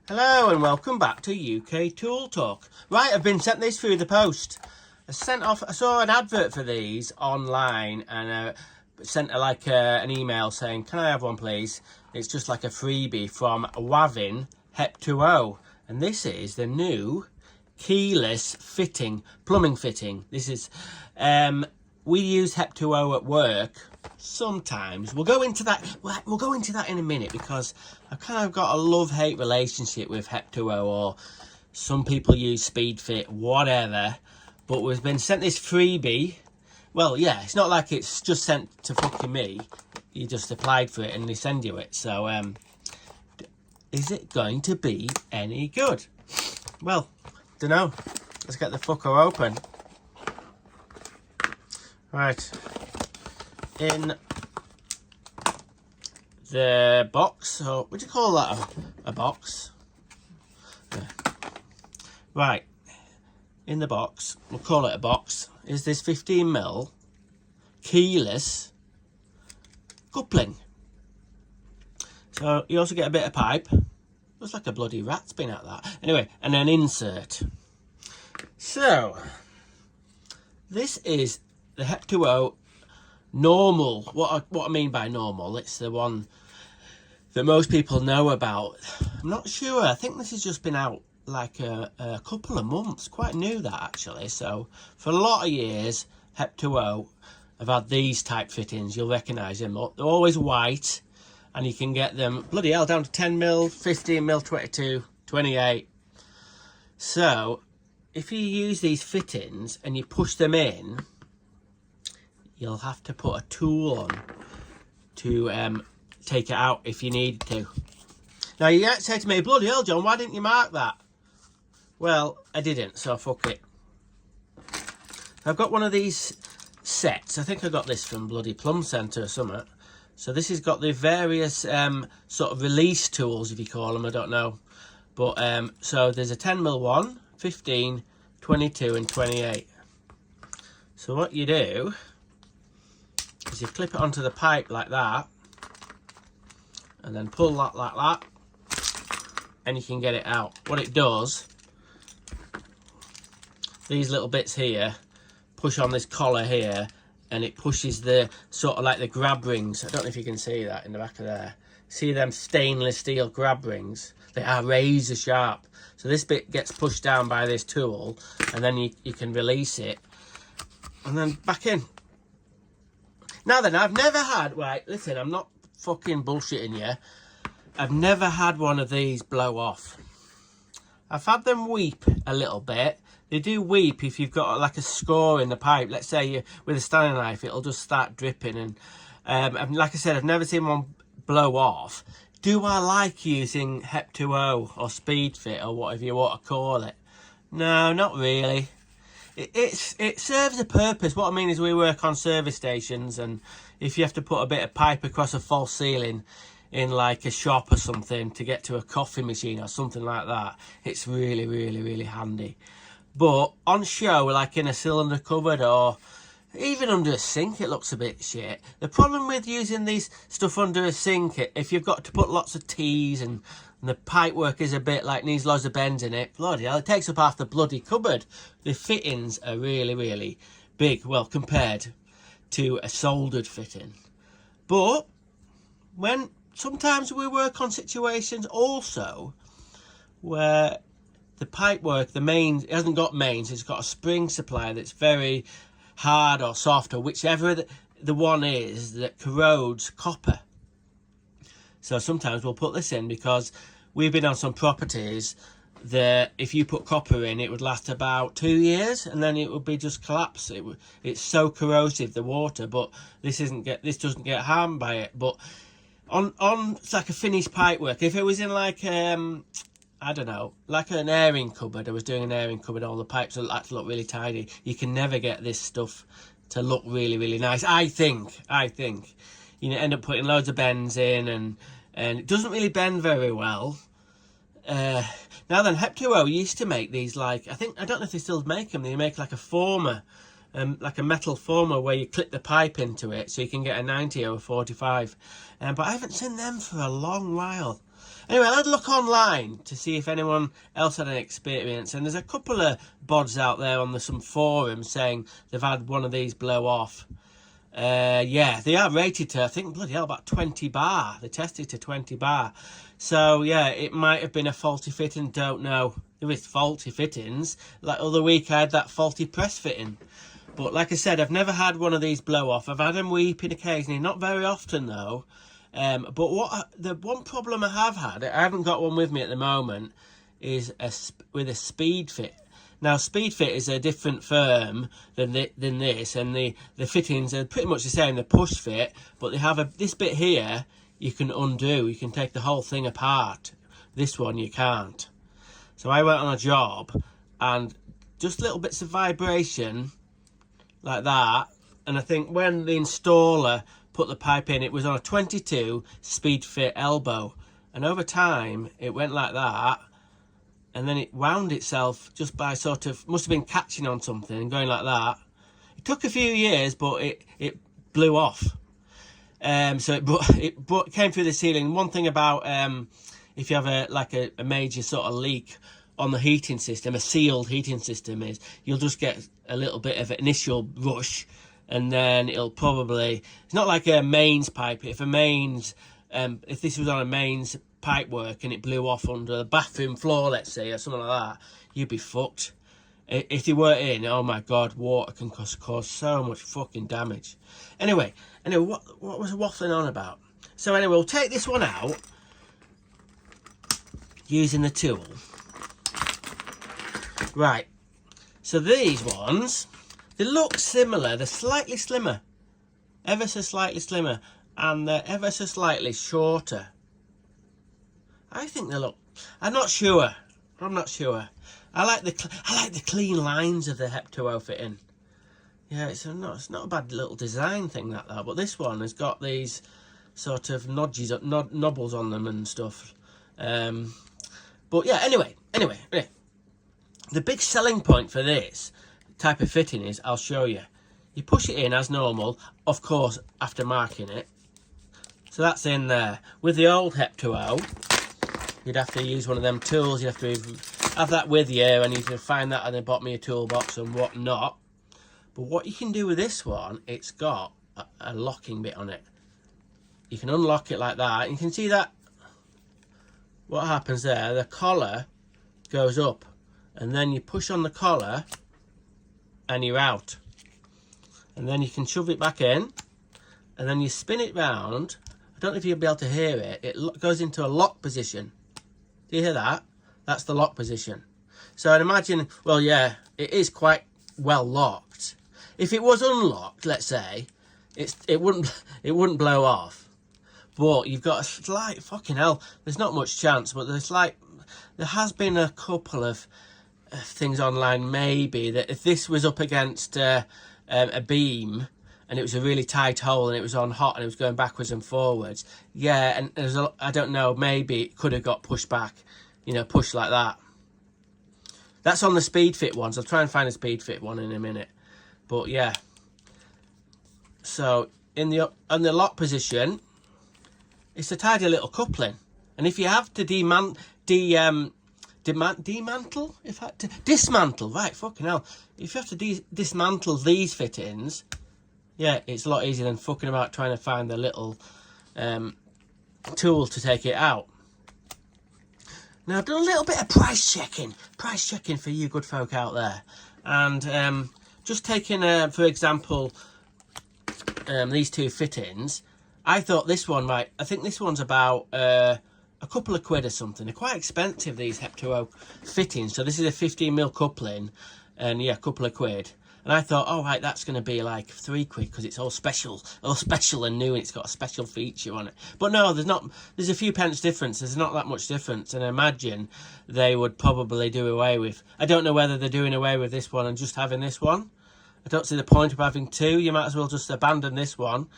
Hello and welcome back to UK Tool Talk. Right, I've been sent this through the post. I saw an advert for these online and sent an email saying, can I have one please? It's just like a freebie from Wavin hep20. And this is the new keyless fitting, plumbing fitting. This is, we use hep20 at work sometimes. We'll go into that in a minute, because I've kind of got a love-hate relationship with hep20, or some people use SpeedFit, whatever. But we've been sent this freebie. Well, yeah, it's not like it's just sent to fucking me. You just applied for it and they send you it. So, is it going to be any good? Well, don't know. Let's get the fucker open. Right. In the box, or would you call that a box? Yeah. Right. In the box, we'll call it a box, is this 15mm keyless coupling. So you also get a bit of pipe. Looks like a bloody rat's been at that. Anyway, and an insert. So this is the hep20 normal. What I mean by normal, it's the one that most people know about. I'm not sure. I think this has just been out like a couple of months, quite new that actually. So for a lot of years, hep20 have had these type fittings. You'll recognise them. They're always white, and you can get them bloody hell down to 10mm, 15mm, 22, 28. So if you use these fittings and you push them in, you'll have to put a tool on to take it out if you need to. Now you might say to me, bloody hell John, why didn't you mark that? Well, I didn't, so fuck it. I've got one of these sets. I think I got this from bloody Plum Centre or something. So this has got the various sort of release tools, if you call them, I don't know. But so there's a 10mm one, 15, 22 and 28. So what you do is you clip it onto the pipe like that, and then pull that like that, and you can get it out. What it does, these little bits here push on this collar here, and it pushes the sort of like the grab rings. I don't know if you can see that in the back of there. See them stainless steel grab rings? They are razor sharp. So this bit gets pushed down by this tool, and then you can release it and then back in. Now then, I've never had, right, listen, I'm not fucking bullshitting you. I've never had one of these blow off. I've had them weep a little bit. They do weep if you've got like a score in the pipe. Let's say you with a Stanley knife, it'll just start dripping. And like I said, I've never seen one blow off. Do I like using hep20 or SpeedFit or whatever you want to call it? No, not really. It serves a purpose. What I mean is, we work on service stations, and if you have to put a bit of pipe across a false ceiling in like a shop or something to get to a coffee machine or something like that, it's really, really, really handy. But on show, like in a cylinder cupboard or even under a sink, it looks a bit shit. The problem with using these stuff under a sink, if you've got to put lots of T's and the pipe work is a bit like needs loads of bends in it, bloody hell, it takes up half the bloody cupboard. The fittings are really, really big, well, compared to a soldered fitting. But sometimes we work on situations also where the pipe work, the mains, it hasn't got mains, it's got a spring supply that's very hard or soft, or whichever the one is that corrodes copper. So sometimes we'll put this in, because we've been on some properties that if you put copper in, it would last about 2 years, and then it would be just collapse. It's so corrosive, the water, but this doesn't get harmed by it. But on it's like a finished pipe work. If it was in like I don't know, like an airing cupboard, I was doing an airing cupboard, all the pipes had to look really tidy. You can never get this stuff to look really, really nice. I think you end up putting loads of bends in, and it doesn't really bend very well. Now then, hep20 used to make these, like, I don't know if they still make them. They make like a former, like a metal former where you clip the pipe into it so you can get a 90 or a 45. But I haven't seen them for a long while. Anyway, I had a look online to see if anyone else had an experience, and there's a couple of bods out there on some forums saying they've had one of these blow off. Yeah, they are rated to, I think, bloody hell, about 20 bar. They tested to 20 bar. So, yeah, it might have been a faulty fitting, don't know. There is faulty fittings. Like other week, I had that faulty press fitting. But like I said, I've never had one of these blow off. I've had them weeping occasionally, not very often though. But the one problem I have had, I haven't got one with me at the moment, is with a Speed Fit. Now, Speed Fit is a different firm than this, and the fittings are pretty much the same. They're push fit, but they have this bit here you can undo. You can take the whole thing apart. This one you can't. So I went on a job, and just little bits of vibration like that, and I think when the installer put the pipe in, it was on a 22 Speed Fit elbow, and over time it went like that, and then it wound itself just by sort of, must have been catching on something and going like that. It took a few years, but it blew off. So it came through the ceiling. One thing about if you have a major sort of leak on the heating system, a sealed heating system, is you'll just get a little bit of an initial rush, and then it'll probably, it's not like a mains pipe. If a mains, if this was on a mains pipe work and it blew off under the bathroom floor, let's say, or something like that, you'd be fucked. If you weren't in, oh my god, water can cause so much fucking damage. Anyway, what was I waffling on about? So anyway, we'll take this one out using the tool. Right, so these ones, they look similar. They're slightly slimmer, ever so slightly slimmer, and they're ever so slightly shorter. I think they look, I'm not sure. I like the clean lines of the hep20 fitting. Yeah, it's not a bad little design thing that though. But this one has got these sort of nobbles on them and stuff. But yeah, anyway. The big selling point for this type of fitting is, I'll show you. You push it in as normal, of course, after marking it. So that's in there. With the old hep20, you'd have to use one of them tools. You'd have to have that with you, and you can find that at the bottom of your toolbox and whatnot. But what you can do with this one, it's got a locking bit on it. You can unlock it like that. You can see that what happens there, the collar goes up, and then you push on the collar and you're out. And then you can shove it back in, and then you spin it round. I don't know if you'll be able to hear it. It goes into a lock position. Do you hear that? That's the lock position. So I'd imagine, well, yeah, it is quite well locked. If it was unlocked, let's say, it wouldn't blow off. But you've got a slight, fucking hell, there's not much chance, but there has been a couple of things online, maybe, that if this was up against a beam and it was a really tight hole and it was on hot and it was going backwards and forwards, yeah, and I don't know, maybe it could have got pushed back, pushed like that. That's on the Speed Fit ones. I'll try and find a Speed Fit one in a minute. But yeah, so on the lock position, it's a tidy little coupling, and if you have to dismantle, right, fucking hell, if you have to dismantle these fittings, yeah, it's a lot easier than fucking about trying to find the little tool to take it out. Now, I've done a little bit of price checking for you good folk out there, and just taking, for example, these two fittings, I thought this one, right, I think this one's about a couple of quid or something. They're quite expensive, these hep20 fittings. So this is a 15mm coupling, and yeah, a couple of quid. And I thought, oh, right, that's going to be like 3 quid because it's all special and new, and it's got a special feature on it. But no, there's a few pence difference. There's not that much difference. And I imagine they would probably do away with, I don't know whether they're doing away with this one and just having this one. I don't see the point of having two. You might as well just abandon this one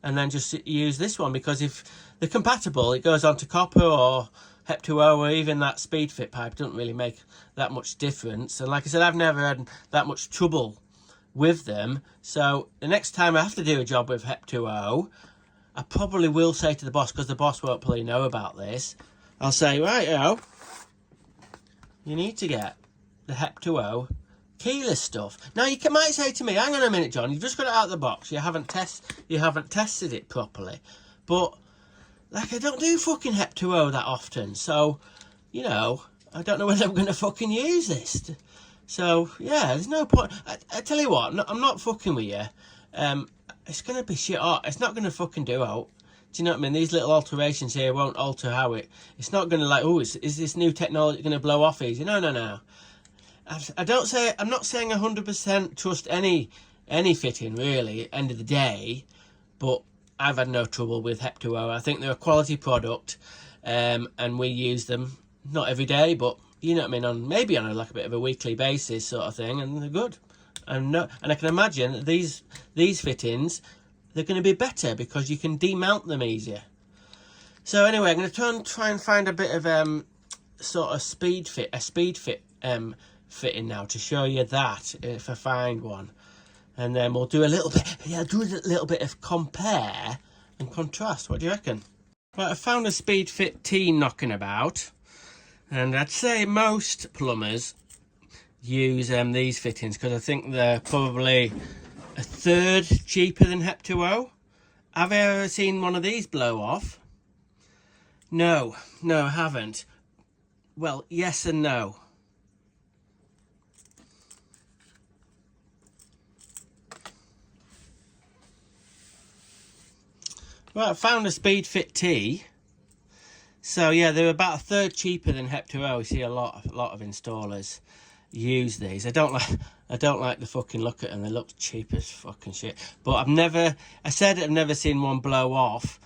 and then just use this one, because if they're compatible, it goes on to copper or hep20 or even that Speed Fit pipe. It doesn't really make that much difference. And like I said, I've never had that much trouble with them. So the next time I have to do a job with hep20, I probably will say to the boss, because the boss won't probably know about this, I'll say, right, you need to get the hep20 keyless stuff. Now you might say to me, hang on a minute, John, you've just got it out of the box, you haven't tested it properly. But like, I don't do fucking hep20 that often, so you know, I don't know whether I'm going to fucking use this. So yeah, there's no point. I tell you what, I'm not fucking with you. It's going to be shit hot. It's not going to fucking do out. Do you know what I mean? These little alterations here won't alter how it's not going to like, oh, is this new technology going to blow off easy? No. I'm not saying 100% trust any fitting really at the end of the day, but I've had no trouble with hep20. I think they're a quality product, and we use them not every day, but you know what I mean, maybe on like a bit of a weekly basis sort of thing, and they're good. And I can imagine that these fittings, they're going to be better because you can demount them easier. So anyway, I'm going to try and find a bit of sort of speed fit fitting now to show you that if I find one, and then we'll do a little bit of compare and contrast. What do you reckon? Right, I found a speed fit tee knocking about, and I'd say most plumbers use these fittings because I think they're probably a third cheaper than hep20. Have I ever seen one of these blow off? No, I haven't. Well, yes and no. Right, I found a speed fit tee. So yeah, they're about a third cheaper than hep20. We see a lot of installers use these. I don't like the fucking look at them. They look cheap as fucking shit. But I've never seen one blow off.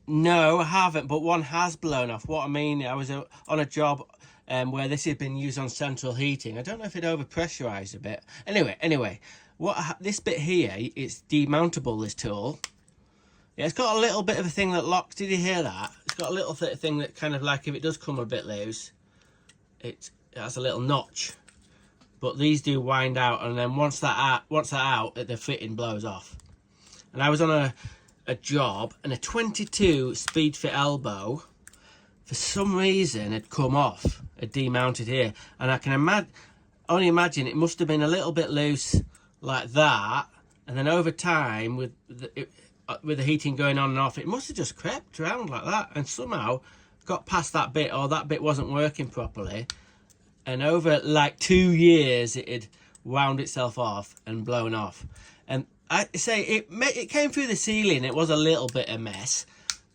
No, I haven't, but one has blown off. What I mean, I was on a job where this had been used on central heating. I don't know if it overpressurized a bit. Anyway, this bit here, it's demountable, this tool. Yeah, it's got a little bit of a thing that locks. Did you hear that? It's got a little thing that kind of like, if it does come a bit loose, it has a little notch. But these do wind out, and then once that out, the fitting blows off. And I was on a job, and a 22 speed fit elbow, for some reason, had come off, had demounted here, and I can only imagine it must have been a little bit loose like that, and then over time with the heating going on and off, it must have just crept around like that and somehow got past that bit, or that bit wasn't working properly, and over like 2 years it had wound itself off and blown off. And I say it came through the ceiling. It was a little bit of a mess,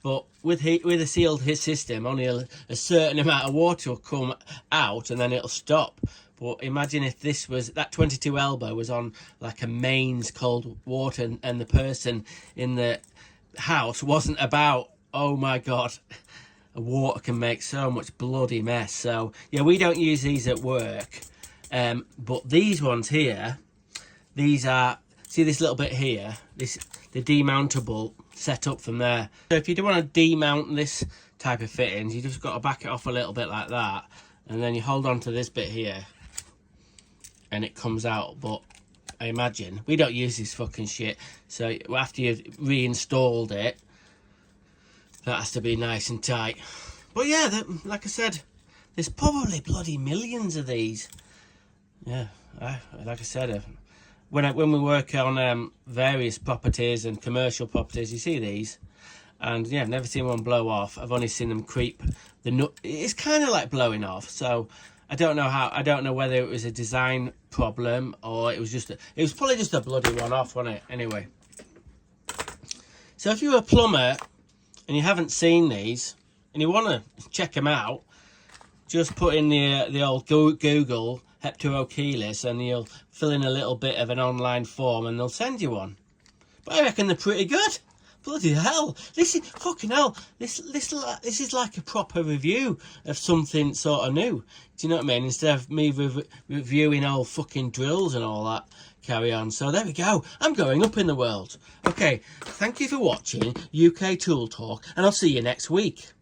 but with a sealed system, only a certain amount of water will come out and then it'll stop. But imagine if that 22 elbow was on like a mains cold water, and the person in the house wasn't about. Oh my God, water can make so much bloody mess. So yeah, we don't use these at work. But these ones here, these are, see this little bit here, the demountable set up from there. So if you do want to demount this type of fittings, you just got to back it off a little bit like that, and then you hold on to this bit here and it comes out. But I imagine we don't use this fucking shit, so after you've reinstalled it, that has to be nice and tight. But yeah, like I said, there's probably bloody millions of these. Yeah, like I said, when we work on various properties and commercial properties, you see these, and yeah, I've never seen one blow off. I've only seen them creep the nut. It's kind of like blowing off. So I don't know whether it was a design problem or it was probably just a bloody one off, wasn't it? Anyway, so if you're a plumber and you haven't seen these and you want to check them out, just put in the old Google hep20 keyless, and you'll fill in a little bit of an online form and they'll send you one. But I reckon they're pretty good. Bloody hell, this is fucking hell. This is like a proper review of something sort of new. Do you know what I mean? Instead of me reviewing old fucking drills and all that carry on. So there we go. I'm going up in the world. Okay, thank you for watching UK Tool Talk, and I'll see you next week.